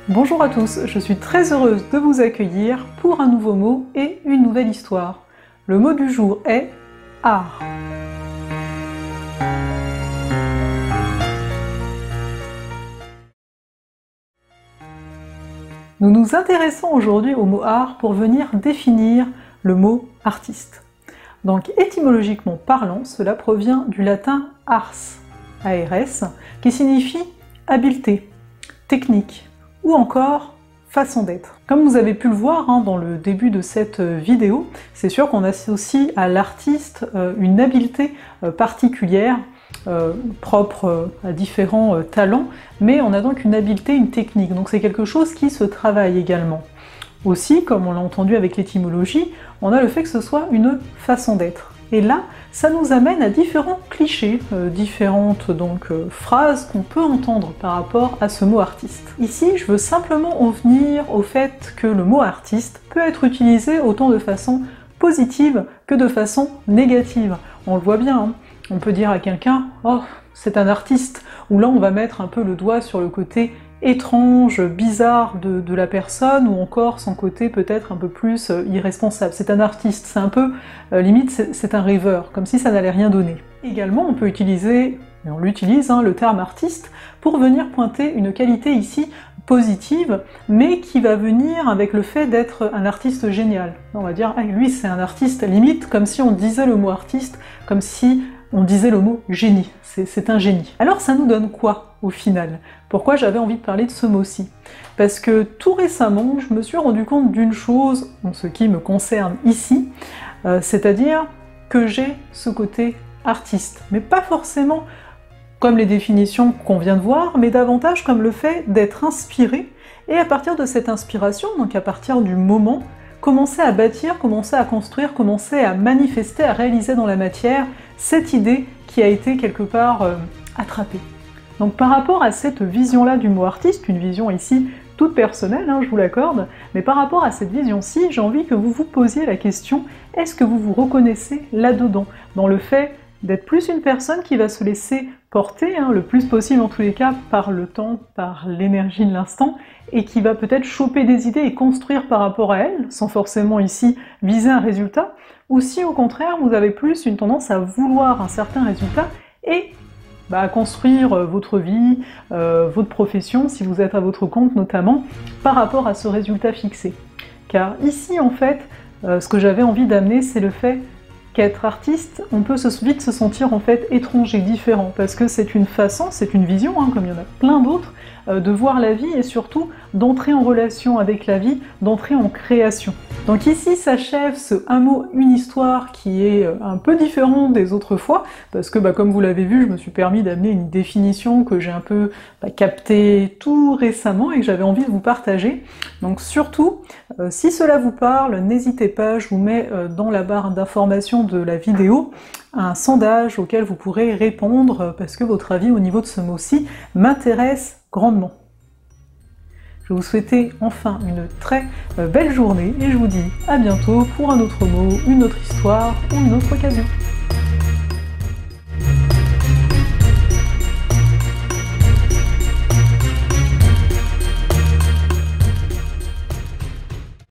Bonjour à tous, je suis très heureuse de vous accueillir pour un nouveau mot et une nouvelle histoire. Le mot du jour est art. Nous nous intéressons aujourd'hui au mot art pour venir définir le mot artiste. Donc étymologiquement parlant, cela provient du latin ars, A-R-S, qui signifie habileté, technique ou encore façon d'être. Comme vous avez pu le voir dans le début de cette vidéo, c'est sûr qu'on associe à l'artiste une habileté particulière, propre à différents talents, mais on a donc une habileté, une technique, donc c'est quelque chose qui se travaille également. Aussi, comme on l'a entendu avec l'étymologie, on a le fait que ce soit une façon d'être. Et là, ça nous amène à différents clichés, différentes phrases qu'on peut entendre par rapport à ce mot artiste. Ici, je veux simplement en venir au fait que le mot artiste peut être utilisé autant de façon positive que de façon négative. On le voit bien, on peut dire à quelqu'un « Oh, c'est un artiste », ou là on va mettre un peu le doigt sur le côté étrange, bizarre de la personne, ou encore son côté peut-être un peu plus irresponsable. C'est un artiste, c'est un peu, limite c'est un rêveur, comme si ça n'allait rien donner. Également on peut utiliser, et on l'utilise, le terme artiste, pour venir pointer une qualité ici positive, mais qui va venir avec le fait d'être un artiste génial. On va dire, ah, lui c'est un artiste, limite comme si on disait le mot artiste, comme si on disait le mot génie, c'est un génie. Alors ça nous donne quoi au final? Pourquoi j'avais envie de parler de ce mot-ci? Parce que tout récemment, je me suis rendu compte d'une chose, en ce qui me concerne ici, c'est-à-dire que j'ai ce côté artiste, mais pas forcément comme les définitions qu'on vient de voir, mais davantage comme le fait d'être inspiré, et à partir de cette inspiration, donc à partir du moment, commencer à bâtir, commencer à construire, commencer à manifester, à réaliser dans la matière cette idée qui a été quelque part attrapée. Donc par rapport à cette vision-là du mot artiste, une vision ici toute personnelle, je vous l'accorde, mais par rapport à cette vision-ci, j'ai envie que vous vous posiez la question, est-ce que vous vous reconnaissez là-dedans, dans le fait d'être plus une personne qui va se laisser porter, le plus possible en tous les cas, par le temps, par l'énergie de l'instant, et qui va peut-être choper des idées et construire par rapport à elles, sans forcément ici viser un résultat, ou si au contraire vous avez plus une tendance à vouloir un certain résultat et à construire votre vie, votre profession, si vous êtes à votre compte notamment, par rapport à ce résultat fixé. Car ici en fait, ce que j'avais envie d'amener, c'est le fait qu'être artiste, on peut vite se sentir en fait étranger, différent, parce que c'est une façon, c'est une vision, comme il y en a plein d'autres, de voir la vie et surtout d'entrer en relation avec la vie, d'entrer en création. Donc ici s'achève ce un mot, une histoire qui est un peu différent des autres fois, parce que comme vous l'avez vu, je me suis permis d'amener une définition que j'ai un peu captée tout récemment et que j'avais envie de vous partager. Donc surtout, si cela vous parle, n'hésitez pas, je vous mets dans la barre d'information de la vidéo un sondage auquel vous pourrez répondre, parce que votre avis au niveau de ce mot-ci m'intéresse grandement. Je vous souhaite enfin une très belle journée et je vous dis à bientôt pour un autre mot, une autre histoire ou une autre occasion.